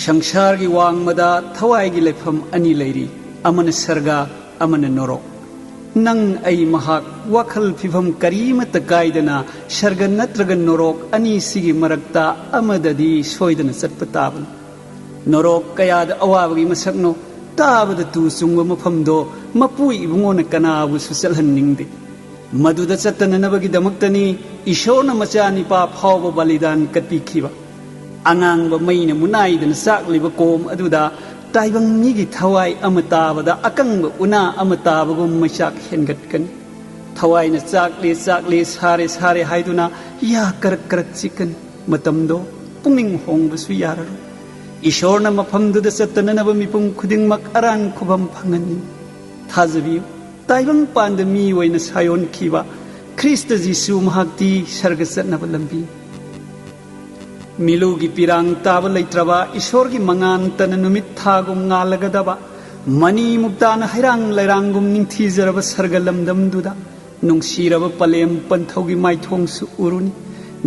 संसार की वांगमदा थवाई की लेफम अनि लेरी अमन सर्गा अमन नोरक नंग आई महाक वखल फिफम करीमत कायदना सर्ग नत्रग नोरक अनि सिगी मरक्ता अमददी सोयदन चटपताबन नोरक कयाद अवाबगी मसकनो ताबद तू सुंग मफमदो मपुई इबुंगोन कनाबु सुचलहन्निंगदे मदुद चतननबगी दमक्तनी ईश्वरन मचा निपा फाव बलिदान कत्पिखिबा आंगांग मैन मुनाइदन साकलिब कोम अदुदा ताइबंग मीगी थवाई अमताबदा अकंग उना अमताबगुम मैचाक हेनगटकन थवाइन चाकले चाकले सारे सारे हाइदुना या करक करक चिकन मतमदो पुंगिंग होंगबसु याररो ईश्वरन मफमदुद चतननब मिपुंग खुदिंगमक अरान खुबम फंगनी थाजबियु ताइबंग पांद मी ओइन सायोन खिबा ख्रिस्त जीसु महाक्ति सर्ग चतनब लंबी मिलू की पिरांग ताब लेत्रबा ईश्वर की मंगान तन नुमित थागुम गालगदबा मनी मुक्तान हैरांग लैरांगुम निंथीजरब सर्गलमदमदुदा नुंसीरब पलेम पंथौगी माइथोंसु उरुनी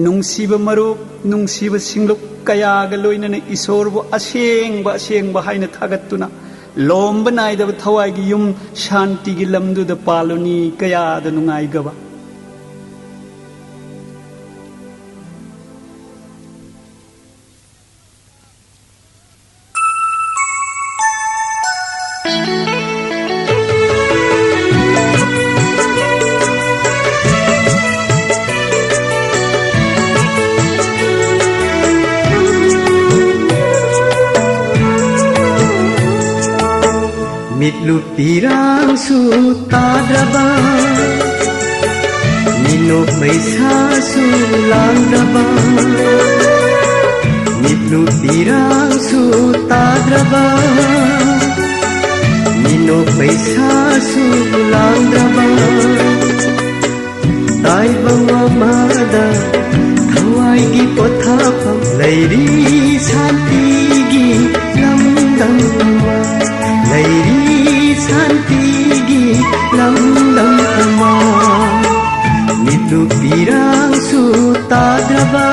नुंसीब मरुप नुंसीब सिंगलुक कयाग लोइनने ईश्वरबु असेंग हाइना थागतुना लोम्ब नाइदब थवाइगी युम शांतिगी लमदुदा पालुनी कयाद नुंगाइगबा Mitlu Pirangsu Tadraba Nino Paisa su Tadraba Mitlu Pirangsu Tadraba Nino Paisa su Tadraba Taibang Amada Thawai gi pothapam Lairi Santi gi Lamdam Lairi Santi gi lamdam ama Mitlu Pirangsu Tadraba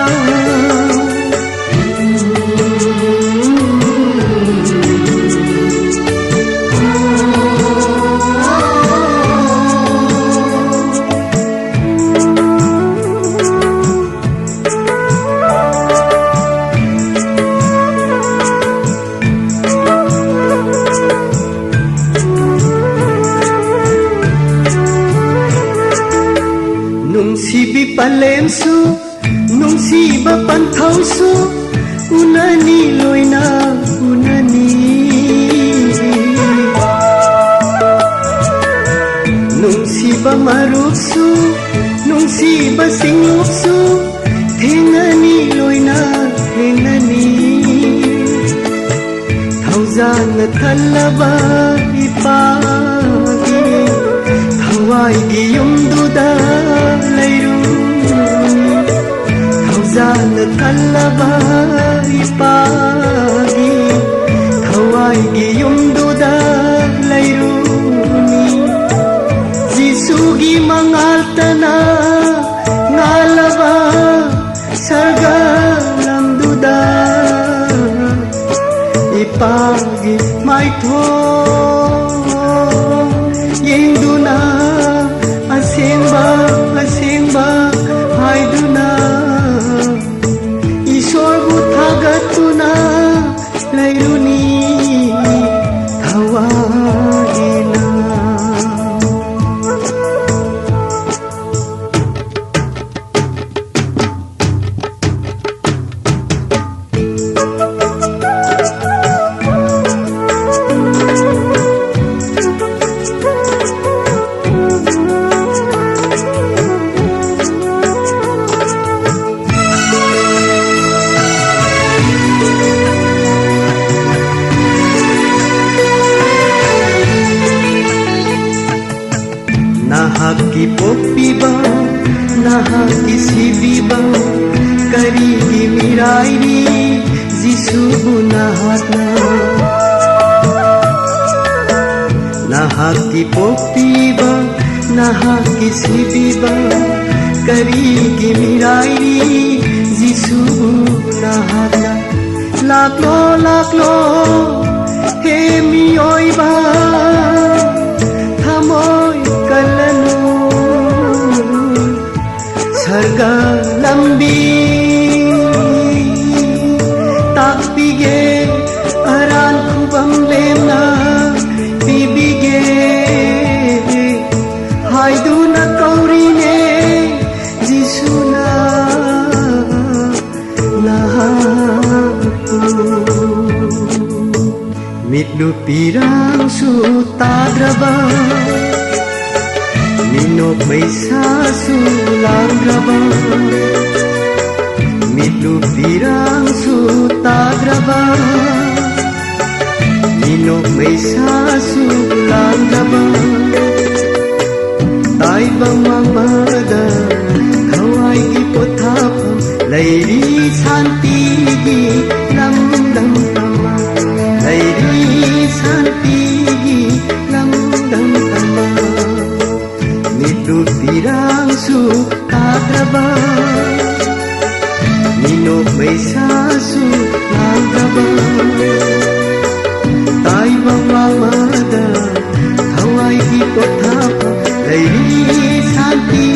Nungsibi palemsu, nungsiba panthausu, unani loina, unani. Nungsiba marupsu, nungsiba singlupsu, thengani loina, thengani. Thauzan thalaba ipagi, thawai giyumduda. Thauzan thalaba ipagi thawai gi yumduda lairuni Jisu gi mangaltana ngalaba sarga lamduda ipagi maitho yenduna asengba haiduna Ishwarbu thagatuna lairuni thawaina Nahaki popiba, nahaki sibiba, karigi mirairi, Jisubu nahatna. Nahaki popiba, nahaki sibiba, karigi mirairi, Jisubu nahatna. laklo he mioiba thamoy kalanu sarga lambi takpige aran khubam lemna bibige haiduna kaurine jisuna Mitlu Pirangsu Tadraba Nino Paisa Tadraba Mitlu Pirangsu Tadraba Nino Paisa Tadraba Taibang mamada Kawai ki pothapam Lairi santi gi lamdam tama Lairi santi gi lamdam tama Mitlu Pirangsu Tadraba Nino Paisa Tadraba Taibang mamada Kawai ki pothapam Lairi santi